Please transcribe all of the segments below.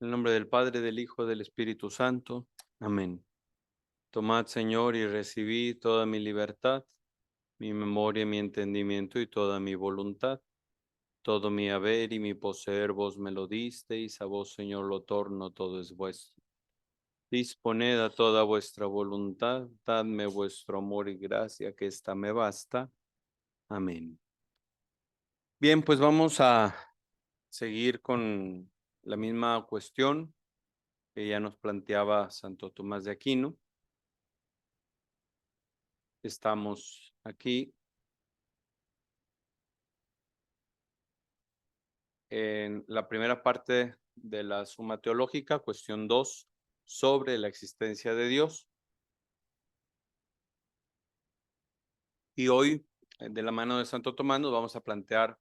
En el nombre del Padre, del Hijo, del Espíritu Santo. Amén. Tomad, Señor, y recibid toda mi libertad, mi memoria, mi entendimiento y toda mi voluntad. Todo mi haber y mi poseer vos me lo disteis, a vos, Señor, lo torno, todo es vuestro. Disponed a toda vuestra voluntad, dadme vuestro amor y gracia, que ésta me basta. Amén. Bien, pues vamos a seguir con la misma cuestión que ya nos planteaba Santo Tomás de Aquino. Estamos aquí en la primera parte de la Suma Teológica, cuestión 2, sobre la existencia de Dios. Y hoy, de la mano de Santo Tomás, nos vamos a plantear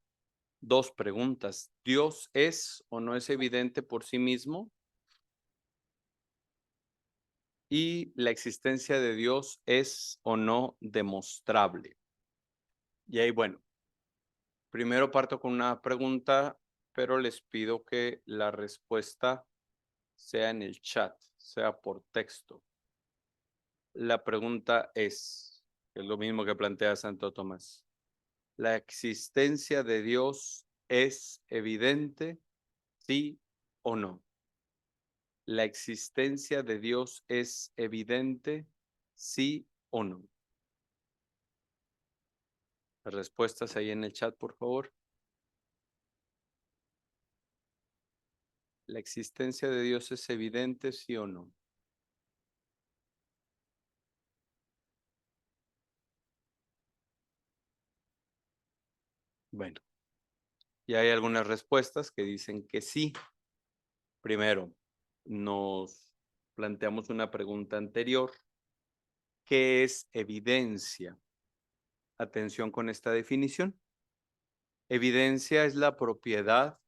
dos preguntas. ¿Dios es o no es evidente por sí mismo? Y la existencia de Dios es o no demostrable. Y ahí, bueno, primero parto con una pregunta, pero les pido que la respuesta sea en el chat, sea por texto. La pregunta es lo mismo que plantea Santo Tomás. ¿La existencia de Dios es evidente, sí o no? ¿La existencia de Dios es evidente, sí o no? Las respuestas ahí en el chat, por favor. ¿La existencia de Dios es evidente, sí o no? Bueno, ya hay algunas respuestas que dicen que sí. Primero, nos planteamos una pregunta anterior. ¿Qué es evidencia? Atención con esta definición. Evidencia es la propiedad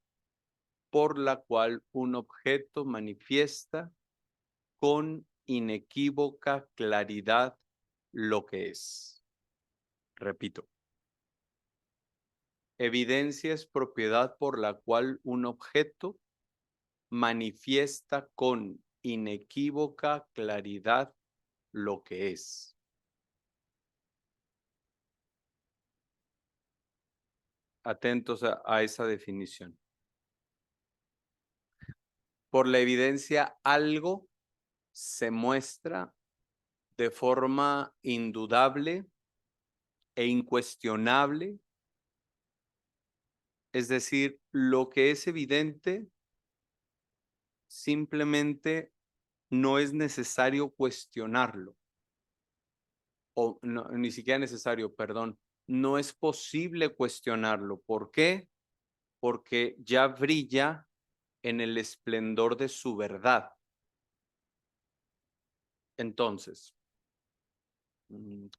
por la cual un objeto manifiesta con inequívoca claridad lo que es. Repito, evidencia es propiedad por la cual un objeto manifiesta con inequívoca claridad lo que es. Atentos a esa definición. Por la evidencia, algo se muestra de forma indudable e incuestionable, es decir, lo que es evidente simplemente no es necesario cuestionarlo, o no, ni siquiera necesario, perdón, no es posible cuestionarlo. ¿Por qué? Porque ya brilla en el esplendor de su verdad. Entonces,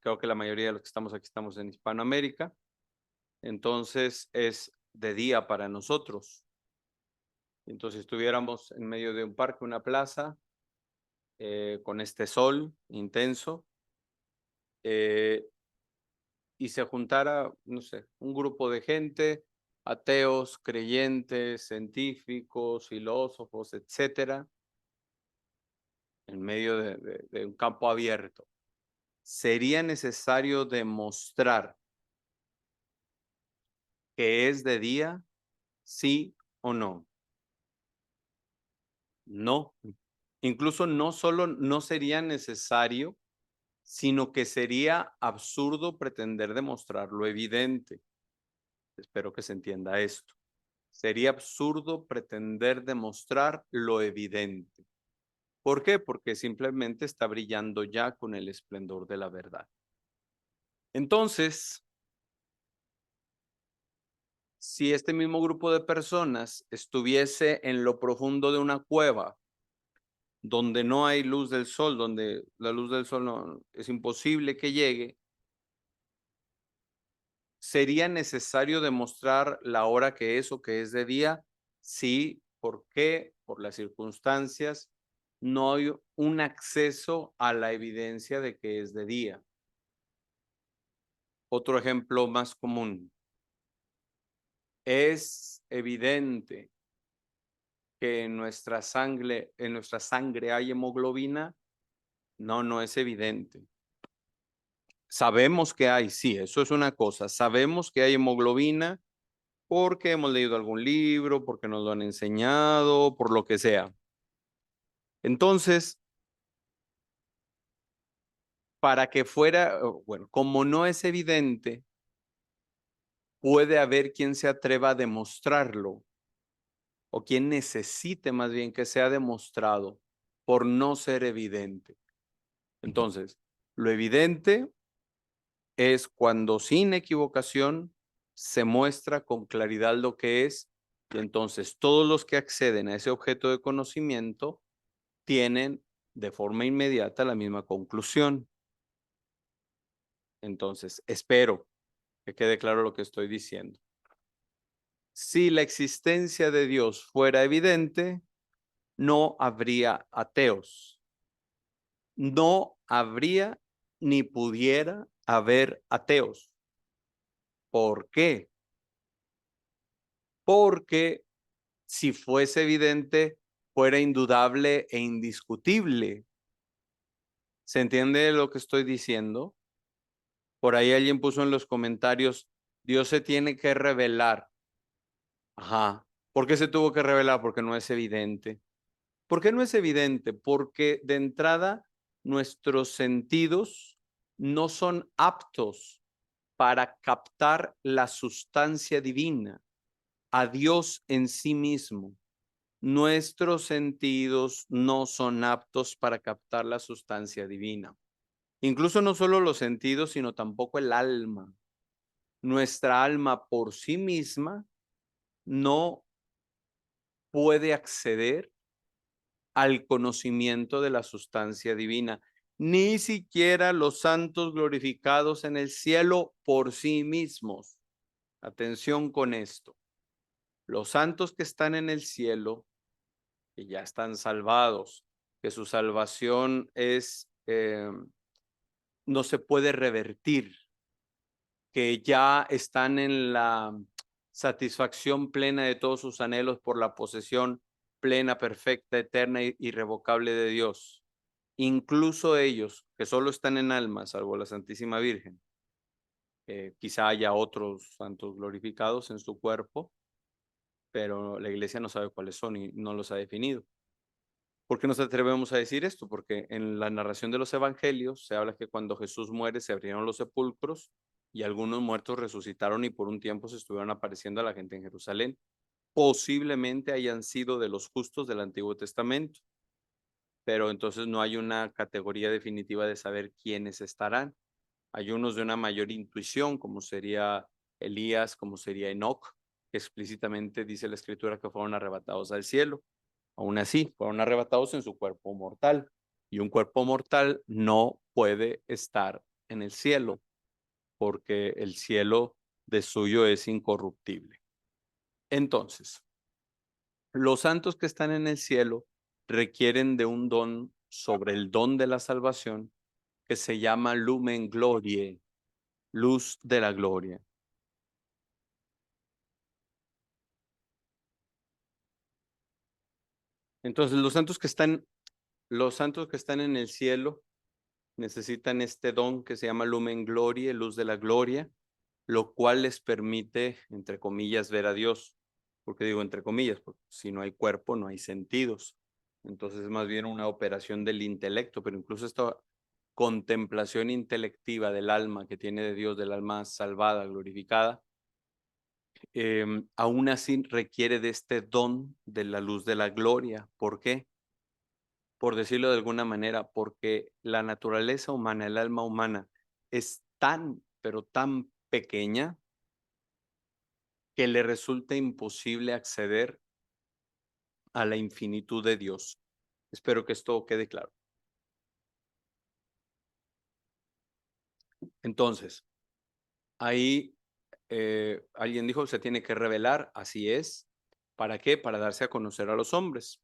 creo que la mayoría de los que estamos aquí estamos en Hispanoamérica, entonces es de día para nosotros. Entonces, si estuviéramos en medio de un parque, una plaza, con este sol intenso, eh, y se juntara, no sé, un grupo de gente, ateos, creyentes, científicos, filósofos, etcétera, en medio de un campo abierto. ¿Sería necesario demostrar que es de día, sí o no? No. Incluso no solo no sería necesario, sino que sería absurdo pretender demostrar lo evidente. Espero que se entienda esto. Sería absurdo pretender demostrar lo evidente. ¿Por qué? Porque simplemente está brillando ya con el esplendor de la verdad. Entonces, si este mismo grupo de personas estuviese en lo profundo de una cueva, donde no hay luz del sol, donde la luz del sol no, es imposible que llegue, ¿sería necesario demostrar la hora que es o que es de día? Sí. ¿Por qué? Por las circunstancias. No hay un acceso a la evidencia de que es de día. Otro ejemplo más común. Es evidente que en nuestra sangre hay hemoglobina? No, no es evidente. Sabemos que hay, sí, eso es una cosa. Sabemos que hay hemoglobina porque hemos leído algún libro, porque nos lo han enseñado, por lo que sea. Entonces, para que fuera, bueno, como no es evidente, puede haber quien se atreva a demostrarlo o quien necesite más bien que sea demostrado por no ser evidente. Entonces, lo evidente es cuando sin equivocación se muestra con claridad lo que es, y entonces todos los que acceden a ese objeto de conocimiento tienen de forma inmediata la misma conclusión. Entonces, espero que quede claro lo que estoy diciendo. Si la existencia de Dios fuera evidente, no habría ateos. No habría ni pudiera haber ateos. ¿Por qué? Porque si fuese evidente, fuera indudable e indiscutible. ¿Se entiende lo que estoy diciendo? Por ahí alguien puso en los comentarios, Dios se tiene que revelar. Ajá. ¿Por qué se tuvo que revelar? Porque no es evidente. ¿Por qué no es evidente? Porque de entrada nuestros sentidos no son aptos para captar la sustancia divina, a Dios en sí mismo. Nuestros sentidos no son aptos para captar la sustancia divina. Incluso no solo los sentidos, sino tampoco el alma. Nuestra alma por sí misma no puede acceder al conocimiento de la sustancia divina. Ni siquiera los santos glorificados en el cielo por sí mismos. Atención con esto. Los santos que están en el cielo, que ya están salvados, que su salvación es, no se puede revertir, que ya están en la satisfacción plena de todos sus anhelos por la posesión plena, perfecta, eterna e irrevocable de Dios. Incluso ellos, que solo están en alma, salvo la Santísima Virgen, quizá haya otros santos glorificados en su cuerpo, pero la iglesia no sabe cuáles son y no los ha definido. ¿Por qué nos atrevemos a decir esto? Porque en la narración de los evangelios se habla que cuando Jesús muere se abrieron los sepulcros y algunos muertos resucitaron y por un tiempo se estuvieron apareciendo a la gente en Jerusalén. Posiblemente hayan sido de los justos del Antiguo Testamento, pero entonces no hay una categoría definitiva de saber quiénes estarán. Hay unos de una mayor intuición, como sería Elías, como sería Enoc, que explícitamente dice la Escritura que fueron arrebatados al cielo. Aún así, fueron arrebatados en su cuerpo mortal. Y un cuerpo mortal no puede estar en el cielo, porque el cielo de suyo es incorruptible. Entonces, los santos que están en el cielo requieren de un don sobre el don de la salvación que se llama lumen gloriae, luz de la gloria. Entonces, los santos que están en el cielo necesitan este don que se llama lumen gloriae, luz de la gloria, lo cual les permite, entre comillas, ver a Dios. ¿Por qué digo entre comillas? Porque si no hay cuerpo, no hay sentidos. Entonces es más bien una operación del intelecto, pero incluso esta contemplación intelectiva del alma que tiene de Dios, del alma salvada, glorificada, aún así requiere de este don de la luz de la gloria. ¿Por qué? Por decirlo de alguna manera, porque la naturaleza humana, el alma humana, es tan, pero tan pequeña que le resulta imposible acceder a la infinitud de Dios. Espero que esto quede claro. Entonces, ahí alguien dijo, se tiene que revelar, así es. ¿Para qué? Para darse a conocer a los hombres.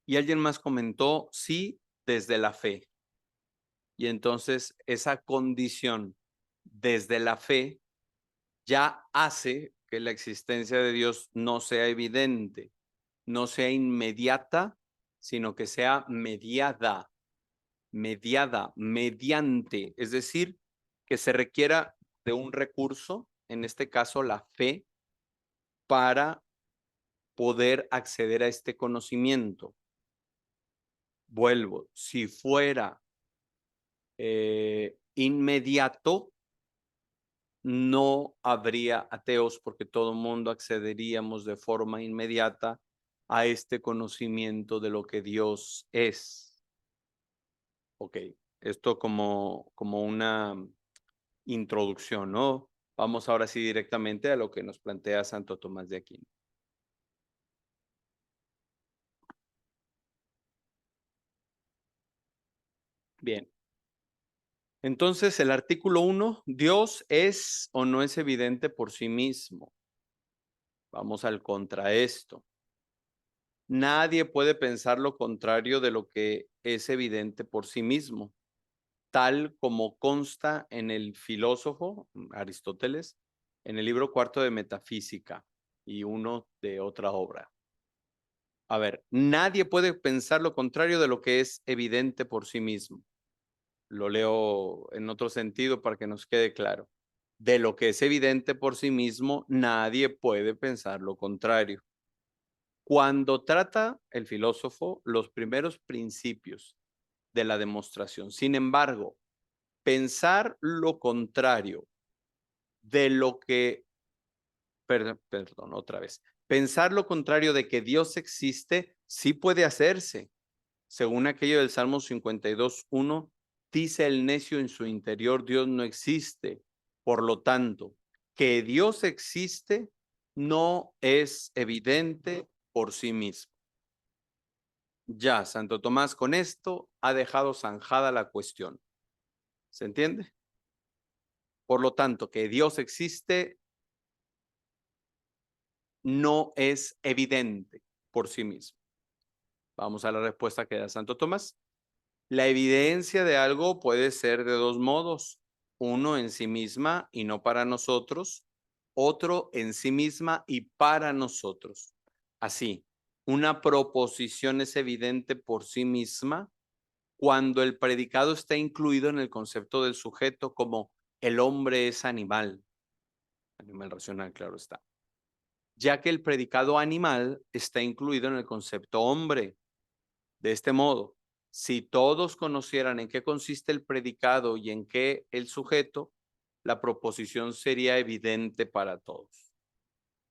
Y alguien más comentó, sí, desde la fe. Y entonces esa condición desde la fe ya hace que la existencia de Dios no sea evidente. no sea inmediata, sino que sea mediada, mediante, es decir, que se requiera de un recurso, en este caso la fe, para poder acceder a este conocimiento. Vuelvo, si fuera inmediato, no habría ateos porque todo el mundo accederíamos de forma inmediata a este conocimiento de lo que Dios es. Ok, esto como una introducción, ¿no? Vamos ahora sí directamente a lo que nos plantea Santo Tomás de Aquino. Bien. Entonces, el artículo 1, Dios es o no es evidente por sí mismo. Vamos al contraesto. Nadie puede pensar lo contrario de lo que es evidente por sí mismo, tal como consta en el filósofo Aristóteles, en el libro cuarto de Metafísica y uno de otra obra. A ver, nadie puede pensar lo contrario de lo que es evidente por sí mismo. Lo leo en otro sentido para que nos quede claro. De lo que es evidente por sí mismo, nadie puede pensar lo contrario. Cuando trata el filósofo los primeros principios de la demostración, sin embargo, pensar lo contrario de lo que, perdón, otra vez, pensar lo contrario de que Dios existe, sí puede hacerse. Según aquello del Salmo 52:1, dice el necio en su interior, Dios no existe. Por lo tanto, que Dios existe no es evidente por sí mismo. Ya, Santo Tomás con esto ha dejado zanjada la cuestión. ¿Se entiende? Por lo tanto, que Dios existe no es evidente por sí mismo. Vamos a la respuesta que da Santo Tomás. La evidencia de algo puede ser de dos modos. Uno en sí misma y no para nosotros. Otro en sí misma y para nosotros. Así, una proposición es evidente por sí misma cuando el predicado está incluido en el concepto del sujeto, como el hombre es animal. Animal racional, claro está. Ya que el predicado animal está incluido en el concepto hombre. De este modo, si todos conocieran en qué consiste el predicado y en qué el sujeto, la proposición sería evidente para todos.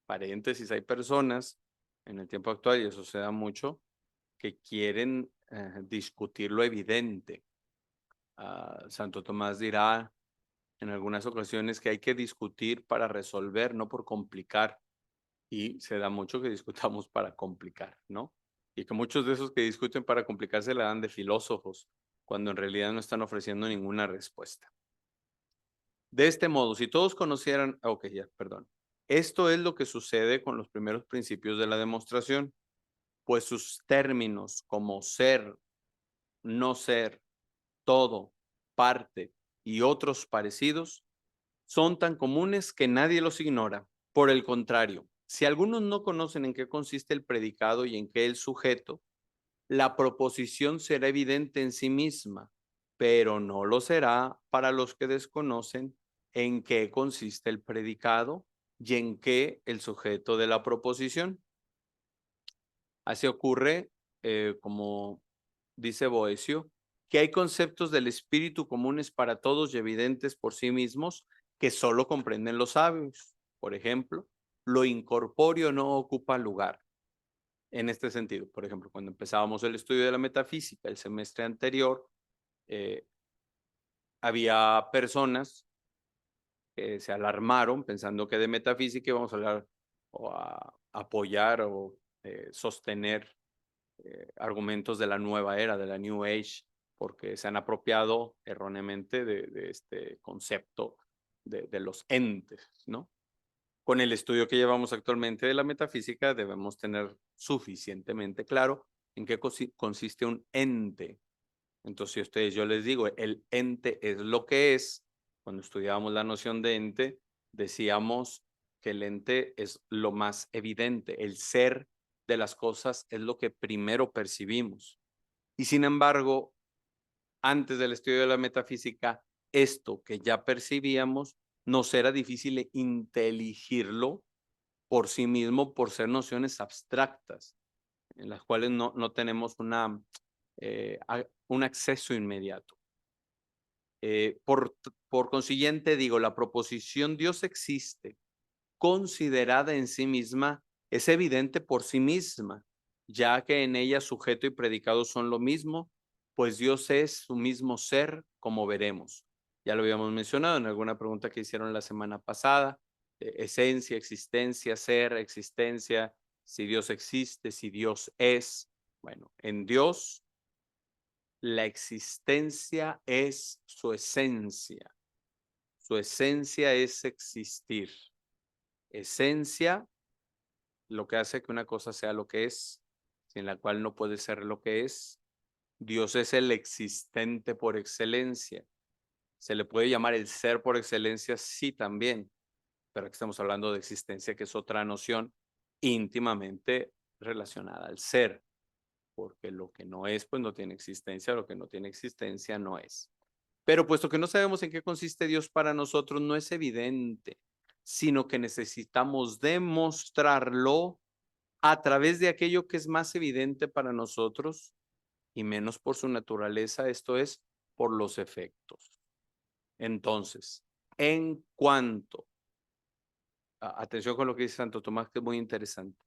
Paréntesis, hay personas en el tiempo actual, y eso se da mucho, que quieren discutir lo evidente. Santo Tomás dirá en algunas ocasiones que hay que discutir para resolver, no por complicar. Y se da mucho que discutamos para complicar, ¿no? Y que muchos de esos que discuten para complicar se la dan de filósofos, cuando en realidad no están ofreciendo ninguna respuesta. De este modo, si todos conocieran, ok, ya, perdón. Esto es lo que sucede con los primeros principios de la demostración, pues sus términos como ser, no ser, todo, parte y otros parecidos son tan comunes que nadie los ignora. Por el contrario, si algunos no conocen en qué consiste el predicado y en qué el sujeto, la proposición será evidente en sí misma, pero no lo será para los que desconocen en qué consiste el predicado y en qué el sujeto de la proposición. Así ocurre, como dice Boecio, que hay conceptos del espíritu comunes para todos y evidentes por sí mismos que solo comprenden los sabios. Por ejemplo, lo incorpóreo no ocupa lugar. En este sentido, por ejemplo, cuando empezábamos el estudio de la metafísica el semestre anterior, eh, había personas que se alarmaron pensando que de metafísica íbamos a hablar o a apoyar o sostener argumentos de la nueva era, de la New Age, porque se han apropiado erróneamente de este concepto de los entes, ¿no? Con el estudio que llevamos actualmente de la metafísica, debemos tener suficientemente claro en qué consiste un ente. Entonces, si a ustedes yo les digo, el ente es lo que es, cuando estudiábamos la noción de ente, decíamos que el ente es lo más evidente, el ser de las cosas es lo que primero percibimos. Y sin embargo, antes del estudio de la metafísica, esto que ya percibíamos nos era difícil inteligirlo por sí mismo, por ser nociones abstractas, en las cuales no tenemos un acceso inmediato. Por consiguiente, digo, la proposición Dios existe, considerada en sí misma, es evidente por sí misma, ya que en ella sujeto y predicado son lo mismo, pues Dios es su mismo ser, como veremos. Ya lo habíamos mencionado en alguna pregunta que hicieron la semana pasada, esencia, existencia, ser, existencia, si Dios existe, si Dios es. Bueno, en Dios la existencia es su esencia. Su esencia es existir. Esencia, lo que hace que una cosa sea lo que es, sin la cual no puede ser lo que es. Dios es el existente por excelencia. ¿Se le puede llamar el ser por excelencia? Sí, también. Pero aquí estamos hablando de existencia, que es otra noción íntimamente relacionada al ser, porque lo que no es, pues no tiene existencia, lo que no tiene existencia no es. Pero puesto que no sabemos en qué consiste Dios para nosotros, no es evidente, sino que necesitamos demostrarlo a través de aquello que es más evidente para nosotros y menos por su naturaleza, esto es, por los efectos. Entonces, en cuanto, atención con lo que dice Santo Tomás, que es muy interesante,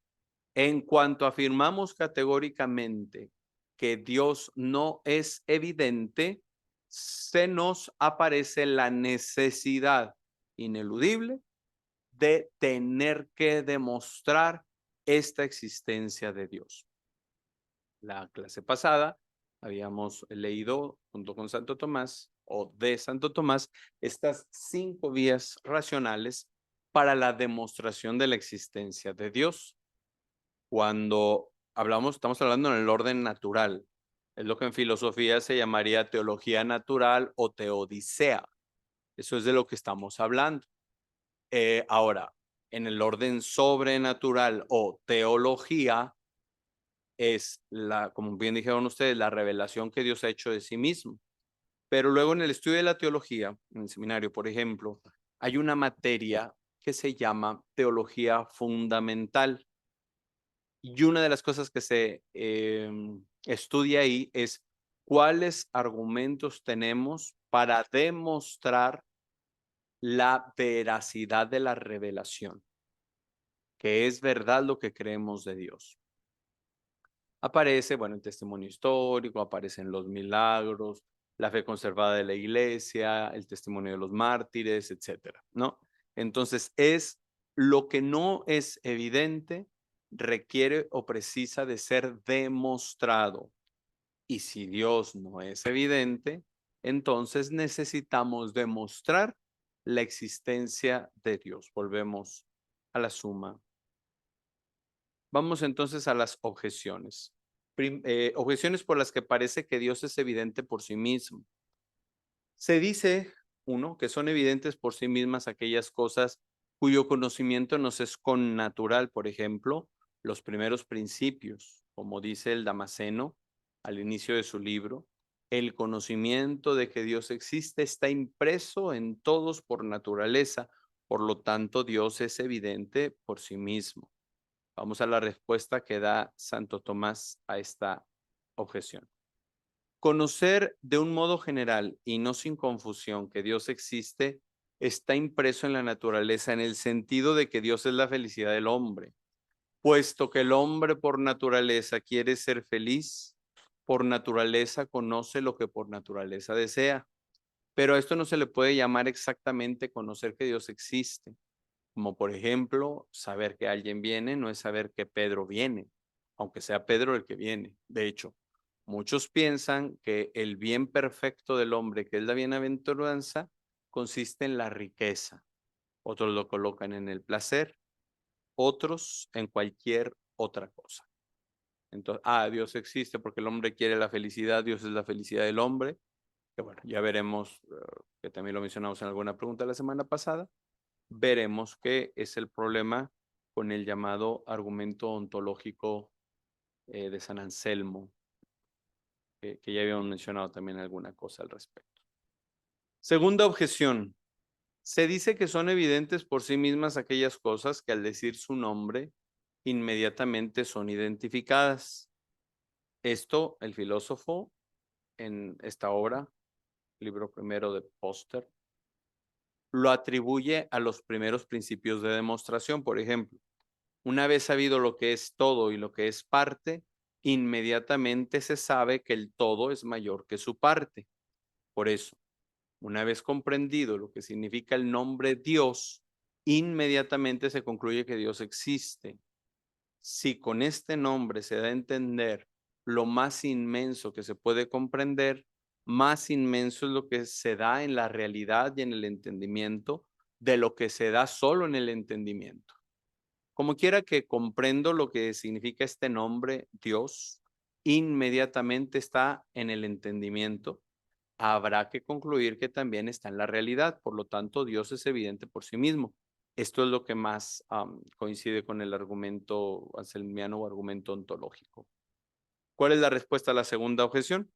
en cuanto afirmamos categóricamente que Dios no es evidente, se nos aparece la necesidad ineludible de tener que demostrar esta existencia de Dios. La clase pasada habíamos leído junto con Santo Tomás o de Santo Tomás estas 5 vías racionales para la demostración de la existencia de Dios. Cuando estamos hablando en el orden natural. Es lo que en filosofía se llamaría teología natural o teodicea. Eso es de lo que estamos hablando. Ahora, en el orden sobrenatural o teología, es como bien dijeron ustedes, la revelación que Dios ha hecho de sí mismo. Pero luego en el estudio de la teología, en el seminario, por ejemplo, hay una materia que se llama teología fundamental. Y una de las cosas que se estudia ahí es cuáles argumentos tenemos para demostrar la veracidad de la revelación, que es verdad lo que creemos de Dios. Aparece, bueno, el testimonio histórico, aparecen los milagros, la fe conservada de la iglesia, el testimonio de los mártires, etcétera, ¿no? Entonces, es lo que no es evidente, requiere o precisa de ser demostrado. Y si Dios no es evidente, entonces necesitamos demostrar la existencia de Dios. Volvemos a la suma. Vamos entonces a las objeciones. Objeciones por las que parece que Dios es evidente por sí mismo. Se dice, uno, que son evidentes por sí mismas aquellas cosas cuyo conocimiento nos es connatural, por ejemplo, los primeros principios, como dice el Damasceno al inicio de su libro. El conocimiento de que Dios existe está impreso en todos por naturaleza, por lo tanto Dios es evidente por sí mismo. Vamos a la respuesta que da Santo Tomás a esta objeción. Conocer de un modo general y no sin confusión que Dios existe está impreso en la naturaleza en el sentido de que Dios es la felicidad del hombre, puesto que el hombre por naturaleza quiere ser feliz, por naturaleza conoce lo que por naturaleza desea. Pero a esto no se le puede llamar exactamente conocer que Dios existe. Como por ejemplo, saber que alguien viene no es saber que Pedro viene, aunque sea Pedro el que viene. De hecho, muchos piensan que el bien perfecto del hombre, que es la bienaventuranza, consiste en la riqueza. Otros lo colocan en el placer, otros en cualquier otra cosa. Entonces, Dios existe porque el hombre quiere la felicidad, Dios es la felicidad del hombre, que bueno, ya veremos, que también lo mencionamos en alguna pregunta la semana pasada. Veremos qué es el problema con el llamado argumento ontológico de San Anselmo, que ya habíamos mencionado también alguna cosa al respecto. Segunda objeción. Se dice que son evidentes por sí mismas aquellas cosas que al decir su nombre inmediatamente son identificadas. Esto, el filósofo, en esta obra, libro primero de Póster, lo atribuye a los primeros principios de demostración. Por ejemplo, una vez sabido lo que es todo y lo que es parte, inmediatamente se sabe que el todo es mayor que su parte. Por eso, una vez comprendido lo que significa el nombre Dios, inmediatamente se concluye que Dios existe. Si con este nombre se da a entender lo más inmenso que se puede comprender, más inmenso es lo que se da en la realidad y en el entendimiento de lo que se da solo en el entendimiento. Como quiera que comprendo lo que significa este nombre, Dios, inmediatamente está en el entendimiento. Habrá que concluir que también está en la realidad. Por lo tanto, Dios es evidente por sí mismo. Esto es lo que más coincide con el argumento anselmiano o argumento ontológico. ¿Cuál es la respuesta a la segunda objeción?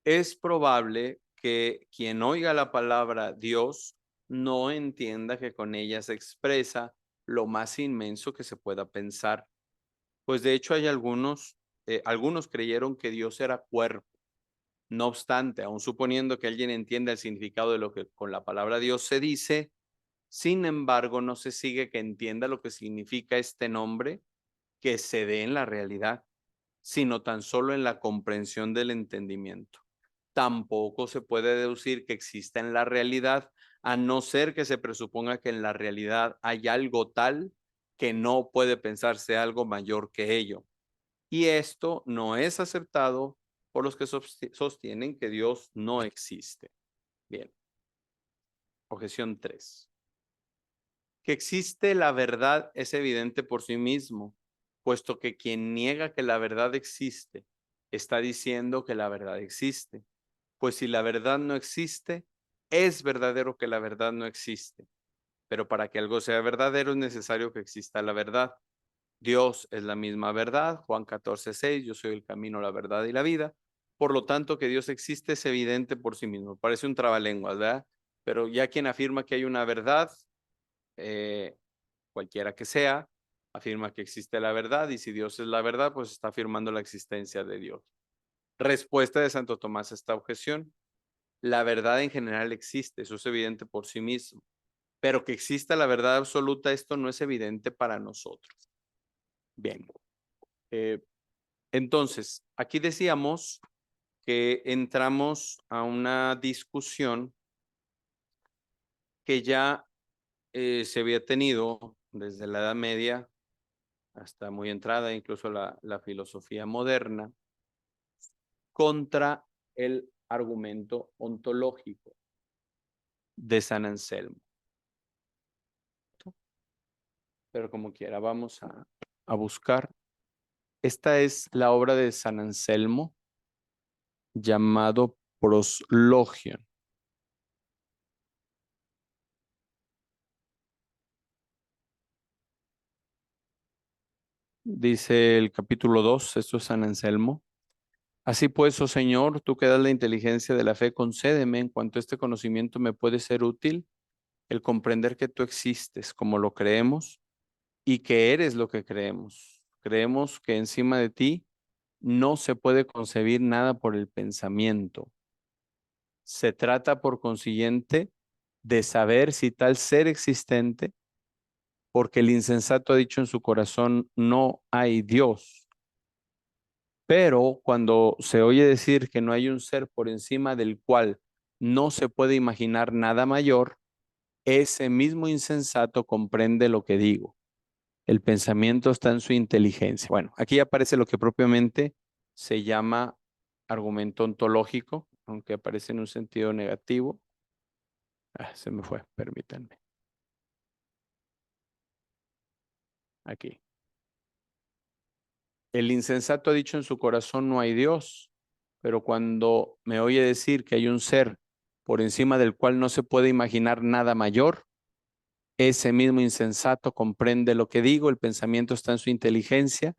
Es probable que quien oiga la palabra Dios no entienda que con ella se expresa lo más inmenso que se pueda pensar. Pues de hecho hay algunos creyeron que Dios era cuerpo. No obstante, aun suponiendo que alguien entienda el significado de lo que con la palabra Dios se dice, sin embargo, no se sigue que entienda lo que significa este nombre que se dé en la realidad, sino tan solo en la comprensión del entendimiento. Tampoco se puede deducir que exista en la realidad, a no ser que se presuponga que en la realidad hay algo tal que no puede pensarse algo mayor que ello. Y esto no es aceptado por los que sostienen que Dios no existe. Bien. Objeción 3. Que existe la verdad es evidente por sí mismo, puesto que quien niega que la verdad existe está diciendo que la verdad existe. Pues si la verdad no existe, es verdadero que la verdad no existe. Pero para que algo sea verdadero es necesario que exista la verdad. Dios es la misma verdad, Juan 14:6, yo soy el camino, la verdad y la vida. Por lo tanto, que Dios existe es evidente por sí mismo. Parece un trabalenguas, ¿verdad? Pero ya quien afirma que hay una verdad, eh, cualquiera que sea, afirma que existe la verdad, y si Dios es la verdad, pues está afirmando la existencia de Dios. Respuesta de Santo Tomás a esta objeción. La verdad en general existe, eso es evidente por sí mismo. Pero que exista la verdad absoluta, esto no es evidente para nosotros. Bien. Entonces, aquí decíamos que entramos a una discusión que ya se había tenido desde la Edad Media hasta muy entrada, incluso la filosofía moderna, contra el argumento ontológico de San Anselmo. Pero como quiera, vamos a buscar. Esta es la obra de San Anselmo llamado Proslogion. Dice el capítulo 2, esto es San Anselmo. Así pues, oh Señor, tú que das la inteligencia de la fe, concédeme en cuanto este conocimiento me puede ser útil, el comprender que tú existes como lo creemos y que eres lo que creemos. Creemos que encima de ti no se puede concebir nada por el pensamiento. Se trata, por consiguiente, de saber si tal ser existente, porque el insensato ha dicho en su corazón, no hay Dios. Pero cuando se oye decir que no hay un ser por encima del cual no se puede imaginar nada mayor, ese mismo insensato comprende lo que digo. El pensamiento está en su inteligencia. Bueno, aquí aparece lo que propiamente se llama argumento ontológico, aunque aparece en un sentido negativo. Se me fue, permítanme. Aquí. El insensato ha dicho en su corazón no hay Dios, pero cuando me oye decir que hay un ser por encima del cual no se puede imaginar nada mayor, ese mismo insensato comprende lo que digo, el pensamiento está en su inteligencia,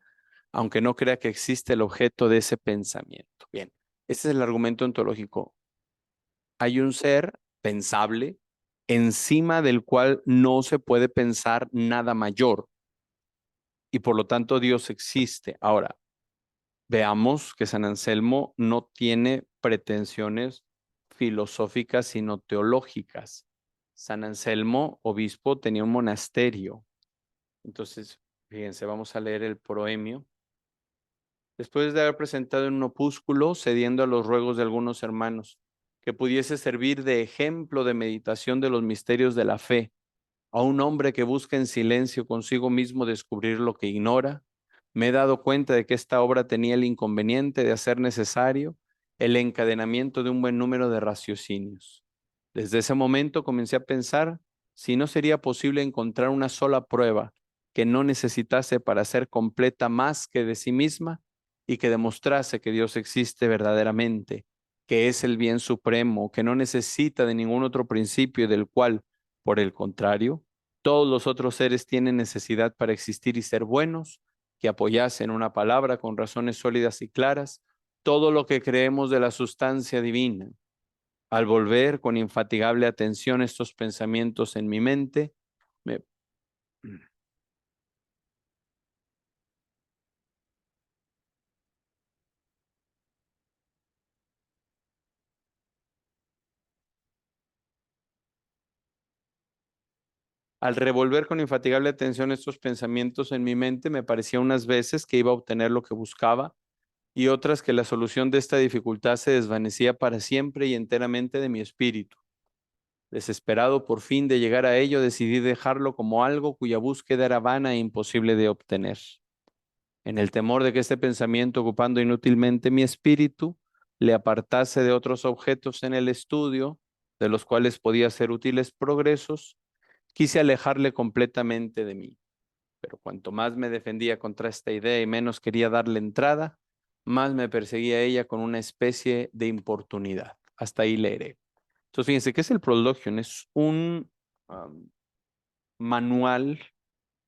aunque no crea que existe el objeto de ese pensamiento. Bien, este es el argumento ontológico. Hay un ser pensable encima del cual no se puede pensar nada mayor y por lo tanto Dios existe. Ahora, veamos que San Anselmo no tiene pretensiones filosóficas, sino teológicas. San Anselmo, obispo, tenía un monasterio. Entonces, fíjense, vamos a leer el proemio. Después de haber presentado en un opúsculo, cediendo a los ruegos de algunos hermanos, que pudiese servir de ejemplo de meditación de los misterios de la fe, a un hombre que busca en silencio consigo mismo descubrir lo que ignora, me he dado cuenta de que esta obra tenía el inconveniente de hacer necesario el encadenamiento de un buen número de raciocinios. Desde ese momento comencé a pensar si no sería posible encontrar una sola prueba que no necesitase para ser completa más que de sí misma y que demostrase que Dios existe verdaderamente, que es el bien supremo, que no necesita de ningún otro principio del cual, por el contrario, todos los otros seres tienen necesidad para existir y ser buenos, que apoyase en una palabra con razones sólidas y claras todo lo que creemos de la sustancia divina. Al volver con infatigable atención estos pensamientos en mi mente, me... Al revolver con infatigable atención estos pensamientos en mi mente, me parecía unas veces que iba a obtener lo que buscaba y otras que la solución de esta dificultad se desvanecía para siempre y enteramente de mi espíritu. Desesperado por fin de llegar a ello, decidí dejarlo como algo cuya búsqueda era vana e imposible de obtener. En el temor de que este pensamiento, ocupando inútilmente mi espíritu, le apartase de otros objetos en el estudio, de los cuales podía hacer útiles progresos, quise alejarle completamente de mí. Pero cuanto más me defendía contra esta idea y menos quería darle entrada, más me perseguía ella con una especie de importunidad. Hasta ahí leeré. Entonces, fíjense, ¿qué es el Prologion? Es un manual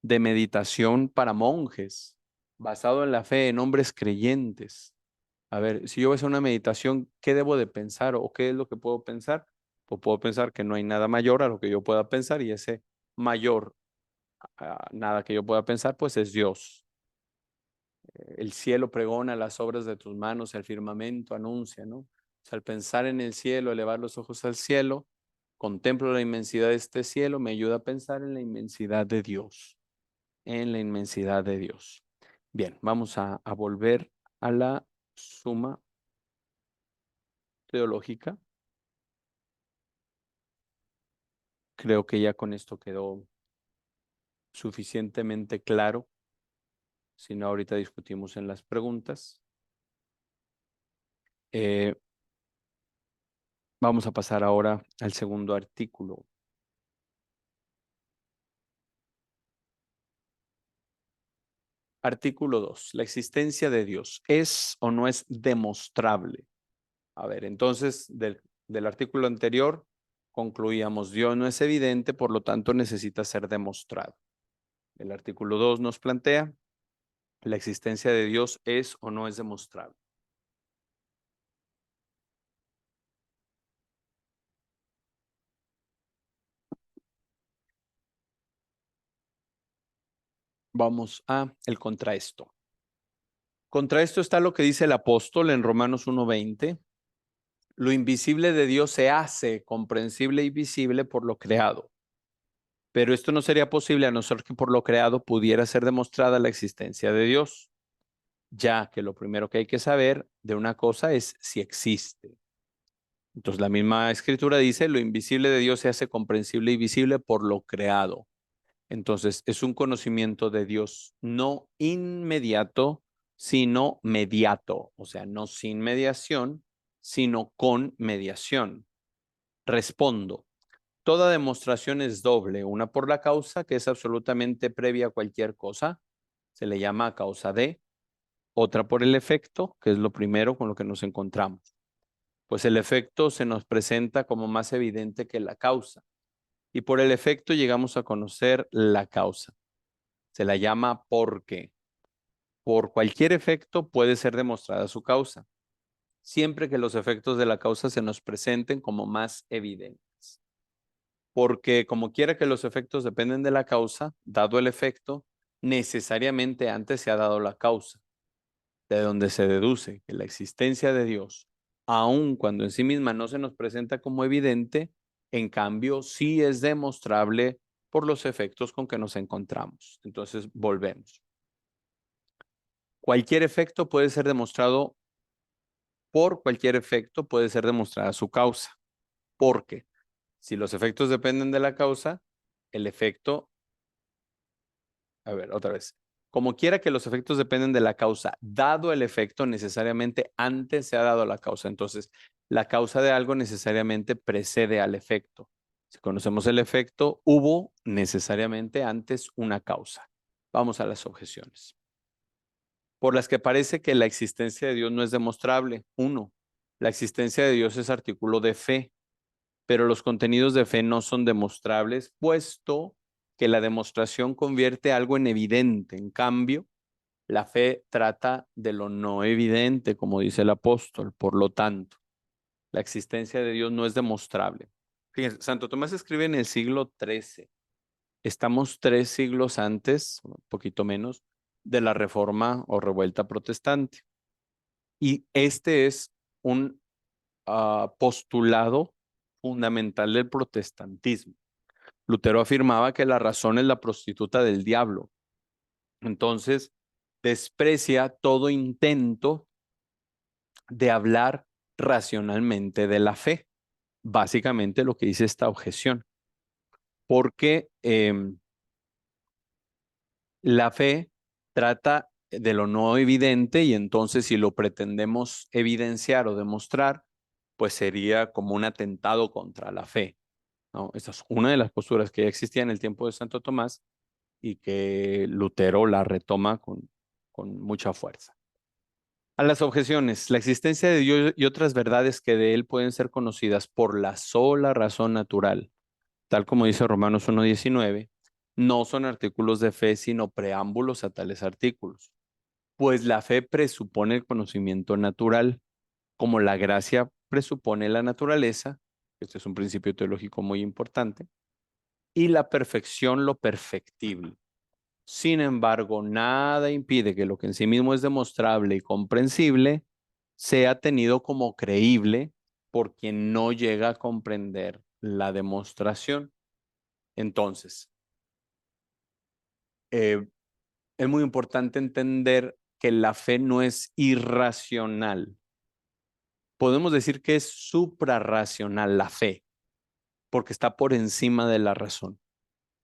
de meditación para monjes, basado en la fe en hombres creyentes. A ver, si yo voy a hacer una meditación, ¿qué debo de pensar o qué es lo que puedo pensar? Pues puedo pensar que no hay nada mayor a lo que yo pueda pensar y ese mayor nada que yo pueda pensar, pues es Dios. El cielo pregona las obras de tus manos, el firmamento anuncia, ¿no? O sea, al pensar en el cielo, elevar los ojos al cielo, contemplo la inmensidad de este cielo, me ayuda a pensar en la inmensidad de Dios, en la inmensidad de Dios. Bien, vamos a volver a la suma teológica. Creo que ya con esto quedó suficientemente claro. Si no, ahorita discutimos en las preguntas. Eh, Vamos a pasar ahora al segundo artículo. Artículo 2. La existencia de Dios es o no es demostrable. A ver, entonces del artículo anterior concluíamos, Dios no es evidente, por lo tanto necesita ser demostrado. El artículo 2 nos plantea, la existencia de Dios es o no es demostrable. Vamos a el contraesto. Contra esto está lo que dice el apóstol en Romanos 1:20. Lo invisible de Dios se hace comprensible y visible por lo creado. Pero esto no sería posible a no ser que por lo creado pudiera ser demostrada la existencia de Dios, ya que lo primero que hay que saber de una cosa es si existe. Entonces la misma escritura dice, lo invisible de Dios se hace comprensible y visible por lo creado. Entonces es un conocimiento de Dios no inmediato, sino mediato, o sea, no sin mediación, sino con mediación. Respondo. Toda demostración es doble, una por la causa, que es absolutamente previa a cualquier cosa, se le llama causa de, otra por el efecto, que es lo primero con lo que nos encontramos. Pues el efecto se nos presenta como más evidente que la causa, y por el efecto llegamos a conocer la causa. Se la llama por qué. por cualquier efecto puede ser demostrada su causa, siempre que los efectos de la causa se nos presenten como más evidentes. Porque como quiera que los efectos dependen de la causa, dado el efecto, necesariamente antes se ha dado la causa, de donde se deduce que la existencia de Dios, aun cuando en sí misma no se nos presenta como evidente, en cambio sí es demostrable por los efectos con que nos encontramos. Entonces, volvemos. Cualquier efecto puede ser demostrado por cualquier efecto, puede ser demostrada su causa. Porque si los efectos dependen de la causa, el efecto, a ver, otra vez. Como quiera que los efectos dependen de la causa, dado el efecto, necesariamente antes se ha dado la causa. Entonces, la causa de algo necesariamente precede al efecto. Si conocemos el efecto, hubo necesariamente antes una causa. Vamos a las objeciones. Por las que parece que la existencia de Dios no es demostrable. Uno, la existencia de Dios es artículo de fe, pero los contenidos de fe no son demostrables, puesto que la demostración convierte algo en evidente. En cambio, la fe trata de lo no evidente, como dice el apóstol. Por lo tanto, la existencia de Dios no es demostrable. Fíjense, Santo Tomás escribe en el siglo XIII. Estamos 3 siglos antes, un poquito menos, de la Reforma o Revuelta Protestante. Y este es un postulado fundamental del protestantismo. Lutero afirmaba que la razón es la prostituta del diablo. Entonces, desprecia todo intento de hablar racionalmente de la fe. Básicamente lo que dice esta objeción. Porque la fe trata de lo no evidente y entonces si lo pretendemos evidenciar o demostrar, pues sería como un atentado contra la fe, ¿no? Esa es una de las posturas que ya existía en el tiempo de Santo Tomás y que Lutero la retoma con mucha fuerza. A las objeciones, la existencia de Dios y otras verdades que de él pueden ser conocidas por la sola razón natural, tal como dice Romanos 1:19, no son artículos de fe, sino preámbulos a tales artículos. Pues la fe presupone el conocimiento natural, como la gracia presupone la naturaleza, este es un principio teológico muy importante, y la perfección lo perfectible. Sin embargo, nada impide que lo que en sí mismo es demostrable y comprensible sea tenido como creíble por quien no llega a comprender la demostración. Entonces, eh, es muy importante entender que la fe no es irracional. Podemos decir que es suprarracional la fe, porque está por encima de la razón.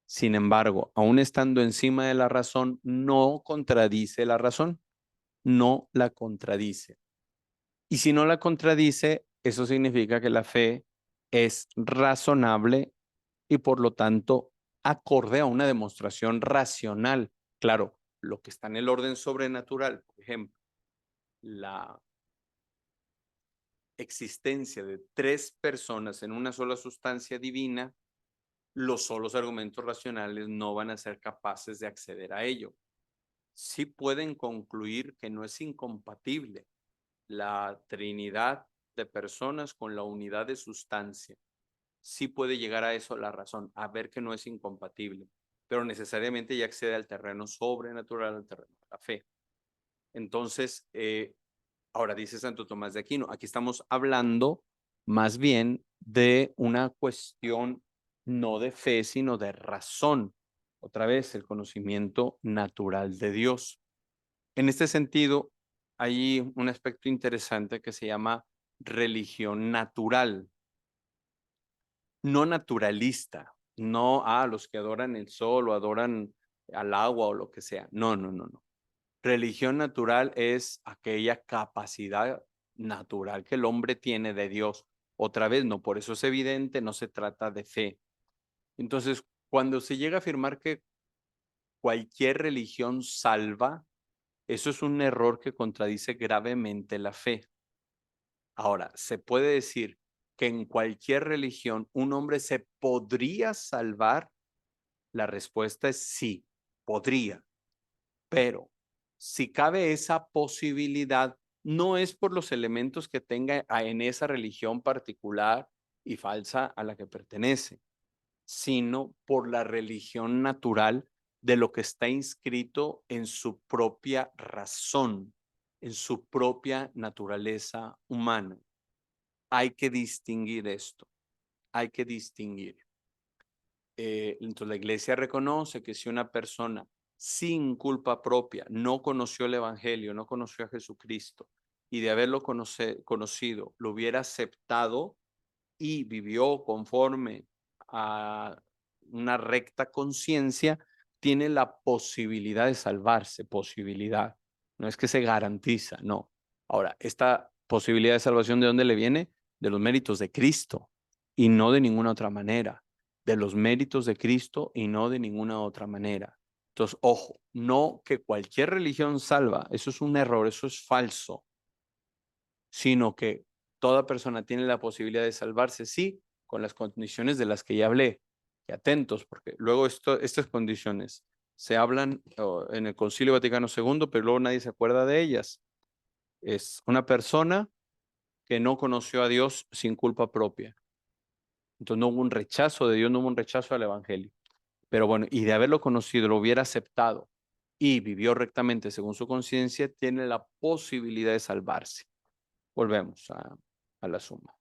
Sin embargo, aún estando encima de la razón, no contradice la razón, no la contradice. Y si no la contradice, eso significa que la fe es razonable y por lo tanto acorde a una demostración racional. Claro, lo que está en el orden sobrenatural, por ejemplo, la existencia de 3 personas en una sola sustancia divina, los solos argumentos racionales no van a ser capaces de acceder a ello. Sí pueden concluir que no es incompatible la trinidad de personas con la unidad de sustancia. Sí puede llegar a eso la razón, a ver que no es incompatible, pero necesariamente ya accede al terreno sobrenatural, al terreno de la fe. Entonces, ahora dice Santo Tomás de Aquino, aquí estamos hablando más bien de una cuestión no de fe, sino de razón. Otra vez, el conocimiento natural de Dios. En este sentido, hay un aspecto interesante que se llama religión natural, no naturalista, no los que adoran el sol o adoran al agua o lo que sea. No, no, no, no. Religión natural es aquella capacidad natural que el hombre tiene de Dios. Otra vez, no, por eso es evidente, no se trata de fe. Entonces, cuando se llega a afirmar que cualquier religión salva, eso es un error que contradice gravemente la fe. Ahora, ¿se puede decir que en cualquier religión un hombre se podría salvar? La respuesta es sí, podría, pero si cabe esa posibilidad, no es por los elementos que tenga en esa religión particular y falsa a la que pertenece, sino por la religión natural de lo que está inscrito en su propia razón, en su propia naturaleza humana. Hay que distinguir esto, hay que distinguir. Entonces la iglesia reconoce que si una persona sin culpa propia no conoció el evangelio, no conoció a Jesucristo y de haberlo conocido, lo hubiera aceptado y vivió conforme a una recta conciencia, tiene la posibilidad de salvarse, posibilidad. No es que se garantiza, no. Ahora, esta posibilidad de salvación, ¿de dónde le viene? De los méritos de Cristo y no de ninguna otra manera. De los méritos de Cristo y no de ninguna otra manera. Entonces, ojo, no que cualquier religión salva, eso es un error, eso es falso, sino que toda persona tiene la posibilidad de salvarse, sí, con las condiciones de las que ya hablé. Y atentos, porque luego estas condiciones se hablan en el Concilio Vaticano II, pero luego nadie se acuerda de ellas. Es una persona que no conoció a Dios sin culpa propia. Entonces no hubo un rechazo de Dios, no hubo un rechazo al Evangelio. Pero bueno, y de haberlo conocido, lo hubiera aceptado y vivió rectamente según su conciencia, tiene la posibilidad de salvarse. Volvemos a la suma.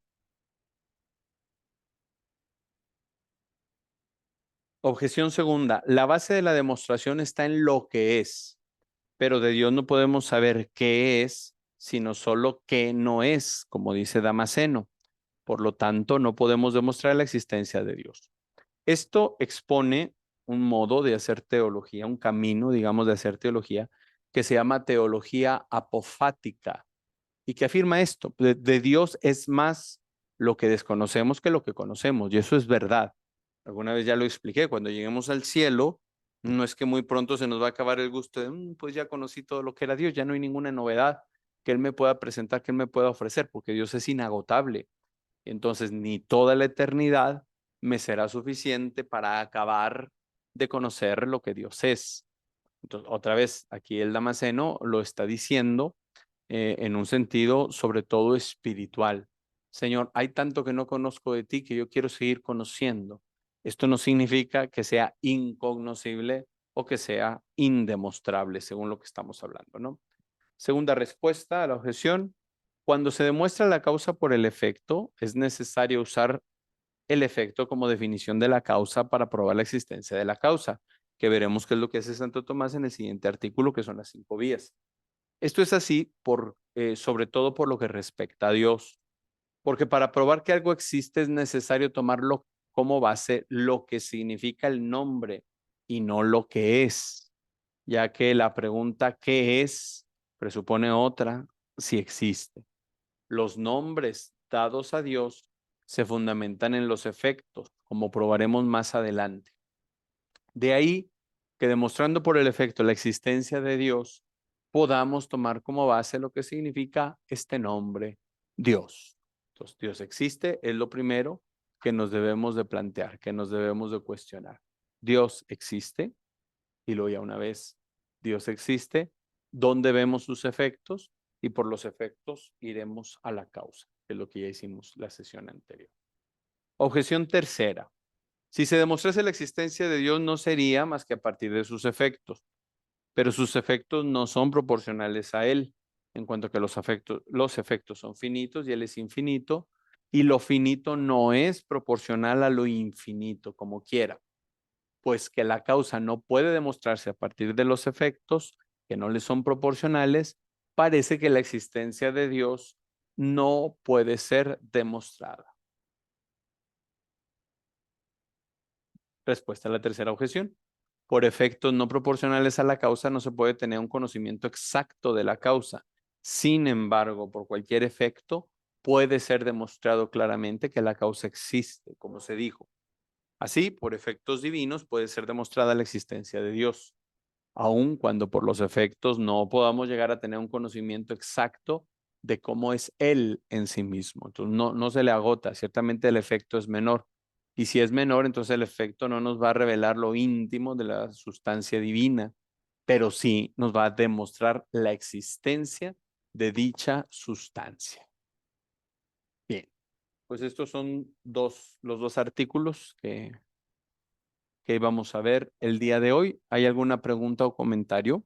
Objeción segunda. La base de la demostración está en lo que es, pero de Dios no podemos saber qué es, sino solo qué no es, como dice Damasceno. Por lo tanto, no podemos demostrar la existencia de Dios. Esto expone un modo de hacer teología, un camino, digamos, de hacer teología, que se llama teología apofática y que afirma esto: de Dios es más lo que desconocemos que lo que conocemos, y eso es verdad. Alguna vez ya lo expliqué, cuando lleguemos al cielo, no es que muy pronto se nos va a acabar el gusto de, pues ya conocí todo lo que era Dios, ya no hay ninguna novedad que Él me pueda presentar, que Él me pueda ofrecer, porque Dios es inagotable. Entonces, ni toda la eternidad me será suficiente para acabar de conocer lo que Dios es. Entonces, otra vez, aquí el Damasceno lo está diciendo en un sentido sobre todo espiritual. Señor, hay tanto que no conozco de ti que yo quiero seguir conociendo. Esto no significa que sea incognoscible o que sea indemostrable, según lo que estamos hablando, ¿no? Segunda respuesta a la objeción: cuando se demuestra la causa por el efecto, es necesario usar el efecto como definición de la causa para probar la existencia de la causa, que veremos qué es lo que hace Santo Tomás en el siguiente artículo, que son las 5 vías. Esto es así sobre todo por lo que respecta a Dios, porque para probar que algo existe es necesario tomarlo como base lo que significa el nombre y no lo que es, ya que la pregunta ¿qué es? Presupone otra, si existe. Los nombres dados a Dios se fundamentan en los efectos, como probaremos más adelante. De ahí que demostrando por el efecto la existencia de Dios, podamos tomar como base lo que significa este nombre, Dios. Entonces, Dios existe, es lo primero que nos debemos de plantear, que nos debemos de cuestionar. Dios existe, y luego ya una vez Dios existe, ¿dónde vemos sus efectos? Y por los efectos iremos a la causa, que es lo que ya hicimos la sesión anterior. Objeción tercera. Si se demostrase la existencia de Dios, no sería más que a partir de sus efectos, pero sus efectos no son proporcionales a Él, en cuanto a que los efectos son finitos y Él es infinito, y lo finito no es proporcional a lo infinito, como quiera, pues que la causa no puede demostrarse a partir de los efectos, que no le son proporcionales, parece que la existencia de Dios no puede ser demostrada. Respuesta a la tercera objeción. Por efectos no proporcionales a la causa no se puede tener un conocimiento exacto de la causa. Sin embargo, por cualquier efecto puede ser demostrado claramente que la causa existe, como se dijo. Así, por efectos divinos puede ser demostrada la existencia de Dios, aun cuando por los efectos no podamos llegar a tener un conocimiento exacto de cómo es Él en sí mismo. Entonces, no se le agota. Ciertamente el efecto es menor. Y si es menor, entonces el efecto no nos va a revelar lo íntimo de la sustancia divina, pero sí nos va a demostrar la existencia de dicha sustancia. Bien, pues estos son los dos artículos que íbamos a ver el día de hoy. ¿Hay alguna pregunta o comentario?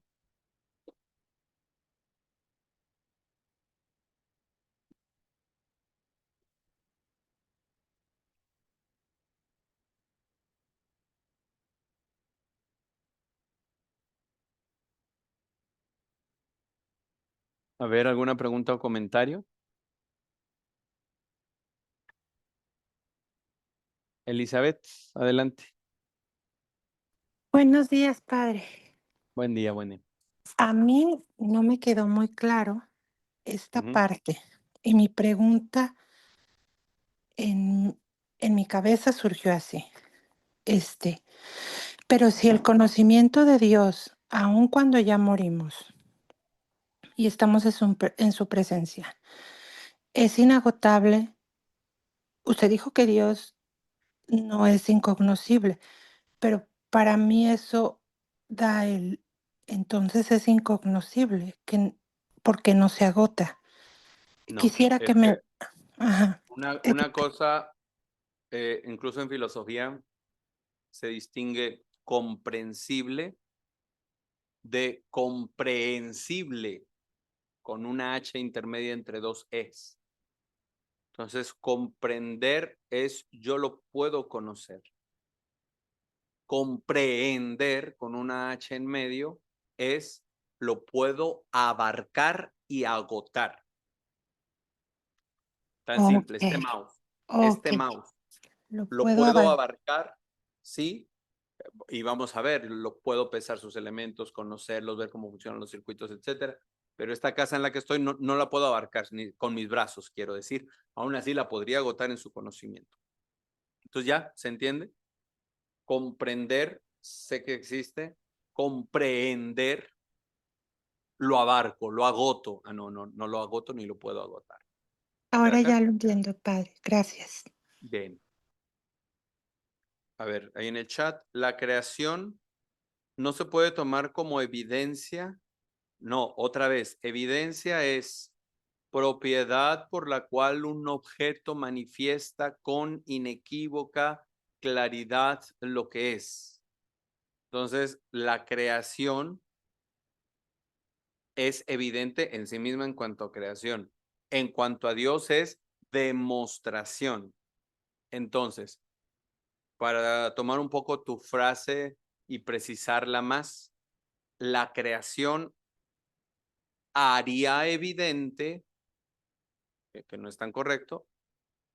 A ver, ¿alguna pregunta o comentario? Elizabeth, adelante. Buenos días, padre. Buen día, buen día. A mí no me quedó muy claro esta Ujú. parte y mi pregunta en, en mi cabeza surgió así. Este, pero si el conocimiento de Dios, aun cuando ya morimos y estamos en su presencia, es inagotable, usted dijo que Dios no es incognoscible, pero para mí eso da entonces es incognoscible, porque no se agota. No, Quisiera es que que me ajá, eh, una cosa, incluso en filosofía, se distingue comprensible de comprehensible con una H intermedia entre dos Es. Entonces, comprender es yo lo puedo conocer. Comprehender con una H en medio es lo puedo abarcar y agotar. Tan simple, okey, este okey, mouse, lo lo puedo puedo abar abarcar, sí, y vamos a ver, lo puedo pesar sus elementos, conocerlos, ver cómo funcionan los circuitos, etcétera. Pero esta casa en la que estoy no la puedo abarcar ni con mis brazos, quiero decir. Aún así la podría agotar en su conocimiento. Entonces ya, ¿se entiende? Comprender, sé que existe. Comprehender, lo abarco, lo agoto. No lo agoto ni lo puedo agotar. ¿Queda ahora claro? ya lo entiendo, padre, gracias. Bien. A ver, ahí en el chat, la creación no se puede tomar como evidencia. No, otra vez, evidencia es propiedad por la cual un objeto manifiesta con inequívoca claridad lo que es. Entonces, la creación es evidente en sí misma en cuanto a creación. En cuanto a Dios es demostración. Entonces, para tomar un poco tu frase y precisarla más, la creación haría evidente, que no es tan correcto,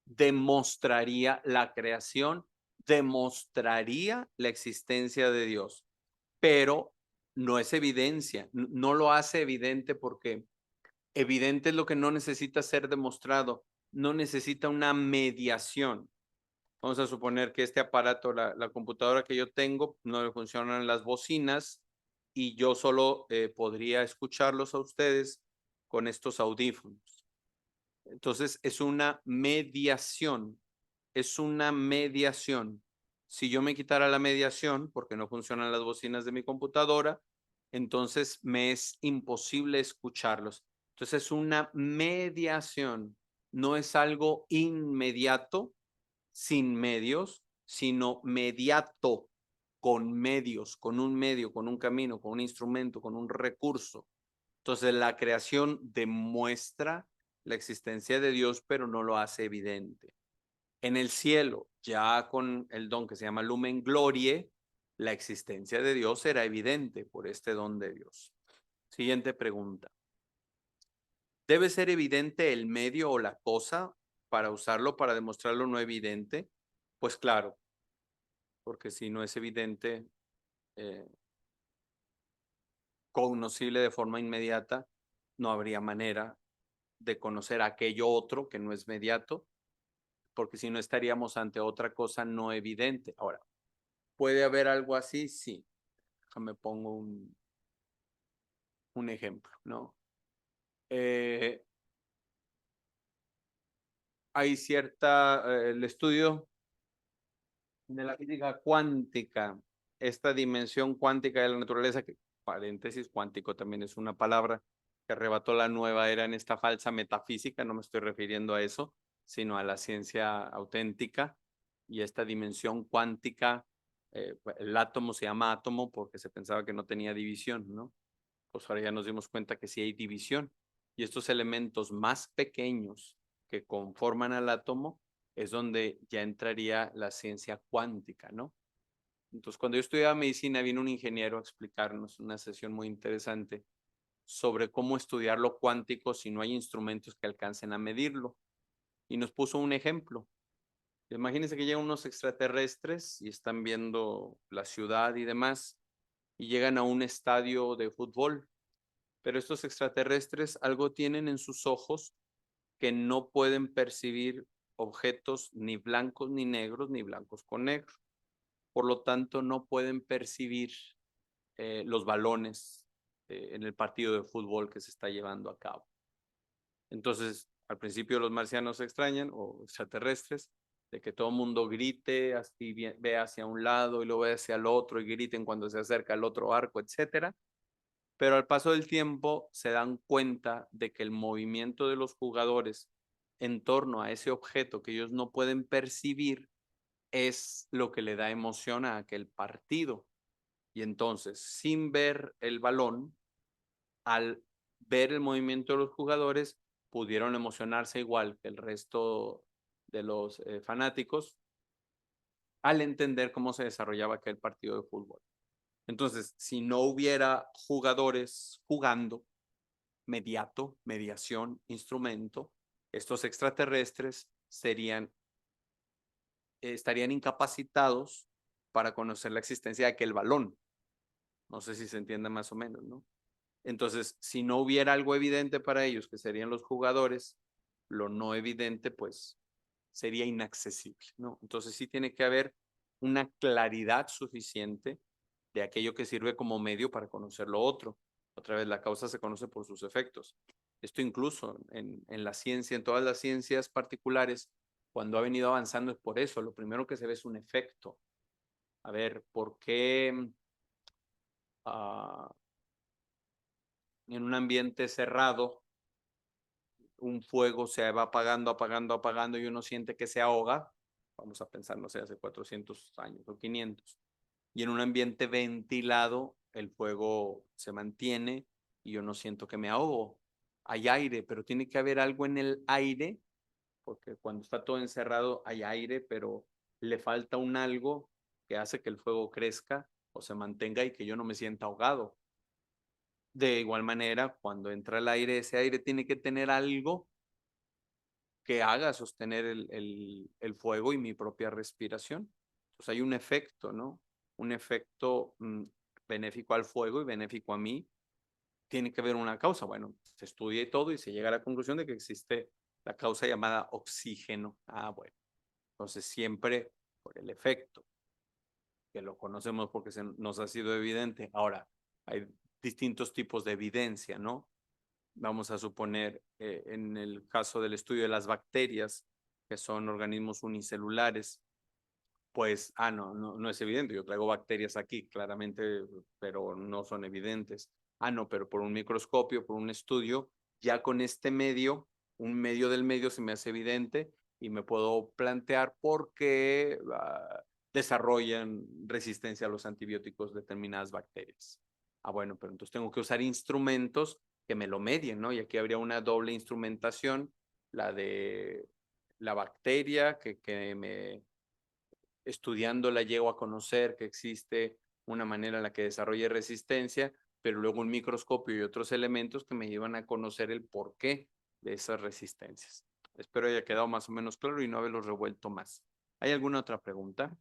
demostraría la creación, demostraría la existencia de Dios, pero no es evidencia, no lo hace evidente porque evidente es lo que no necesita ser demostrado, no necesita una mediación. Vamos a suponer que este aparato, la computadora que yo tengo, no le funcionan las bocinas y yo solo podría escucharlos a ustedes con estos audífonos. Entonces es una mediación, es una mediación. Si yo me quitara la mediación, porque no funcionan las bocinas de mi computadora, entonces me es imposible escucharlos. Entonces es una mediación, no es algo inmediato, sin medios, sino mediato con medios, con un medio, con un camino, con un instrumento, con un recurso. Entonces la creación demuestra la existencia de Dios, pero no lo hace evidente. En el cielo, ya con el don que se llama Lumen Glorie, la existencia de Dios era evidente por este don de Dios. Siguiente pregunta. ¿Debe ser evidente el medio o la cosa para usarlo para demostrar lo no evidente? Pues claro, porque si no es evidente, eh, cognoscible de forma inmediata, no habría manera de conocer aquello otro que no es mediato, porque si no estaríamos ante otra cosa no evidente. Ahora, ¿puede haber algo así? Sí. Déjame pongo un ejemplo, ¿no? Hay el estudio de la física cuántica esta dimensión cuántica de la naturaleza, que paréntesis, cuántico también es una palabra que arrebató la nueva era en esta falsa metafísica, no me estoy refiriendo a eso, sino a la ciencia auténtica, y esta dimensión cuántica, el átomo se llama átomo porque se pensaba que no tenía división, ¿no? Pues ahora ya nos dimos cuenta que sí hay división, y estos elementos más pequeños que conforman al átomo es donde ya entraría la ciencia cuántica, ¿no? Entonces, cuando yo estudiaba medicina, vino un ingeniero a explicarnos una sesión muy interesante sobre cómo estudiar lo cuántico si no hay instrumentos que alcancen a medirlo. Y nos puso un ejemplo. Imagínense que llegan unos extraterrestres y están viendo la ciudad y demás, y llegan a un estadio de fútbol. Pero estos extraterrestres algo tienen en sus ojos que no pueden percibir objetos ni blancos ni negros, ni blancos con negro. Por lo tanto, no pueden percibir los balones en el partido de fútbol que se está llevando a cabo. Entonces, al principio los marcianos se extrañan, o extraterrestres, de que todo el mundo grite, así ve hacia un lado y luego ve hacia el otro y griten cuando se acerca al otro arco, etcétera. Pero al paso del tiempo se dan cuenta de que el movimiento de los jugadores en torno a ese objeto que ellos no pueden percibir es lo que le da emoción a aquel partido. Y entonces, sin ver el balón, al ver el movimiento de los jugadores, pudieron emocionarse igual que el resto de los fanáticos al entender cómo se desarrollaba aquel partido de fútbol. Entonces, si no hubiera jugadores jugando, mediación, instrumento, estos extraterrestres estarían incapacitados para conocer la existencia de aquel balón. No sé si se entiende más o menos, ¿no? Entonces, si no hubiera algo evidente para ellos, que serían los jugadores, lo no evidente, pues, sería inaccesible, ¿no? Entonces, sí tiene que haber una claridad suficiente de aquello que sirve como medio para conocer lo otro. Otra vez, la causa se conoce por sus efectos. Esto incluso en la ciencia, en todas las ciencias particulares, cuando ha venido avanzando es por eso. Lo primero que se ve es un efecto. A ver, ¿por qué en un ambiente cerrado un fuego se va apagando, apagando, apagando y uno siente que se ahoga? Vamos a pensar, no sé, hace 400 años o 500. Y en un ambiente ventilado el fuego se mantiene y yo no siento que me ahogo. Hay aire, pero tiene que haber algo en el aire, porque cuando está todo encerrado hay aire, pero le falta un algo que hace que el fuego crezca o se mantenga y que yo no me sienta ahogado. De igual manera, cuando entra el aire, ese aire tiene que tener algo que haga sostener el fuego y mi propia respiración. Entonces hay un efecto, ¿no? Un efecto benéfico al fuego y benéfico a mí. Tiene que haber una causa. Bueno, se estudia y todo y se llega a la conclusión de que existe la causa llamada oxígeno. Ah, bueno. Entonces siempre por el efecto, que lo conocemos porque nos ha sido evidente. Ahora, hay distintos tipos de evidencia, ¿no? Vamos a suponer, en el caso del estudio de las bacterias, que son organismos unicelulares, pues, no es evidente. Yo traigo bacterias aquí, claramente, pero no son evidentes. No, pero por un microscopio, por un estudio, ya con este medio, un medio del medio se me hace evidente y me puedo plantear por qué desarrollan resistencia a los antibióticos determinadas bacterias. Bueno, pero entonces tengo que usar instrumentos que me lo medien, ¿no? Y aquí habría una doble instrumentación, la de la bacteria que me estudiándola llego a conocer que existe una manera en la que desarrolle resistencia, pero luego un microscopio y otros elementos que me llevan a conocer el porqué de esas resistencias. Espero haya quedado más o menos claro y no haberlos revuelto más. ¿Hay alguna otra pregunta?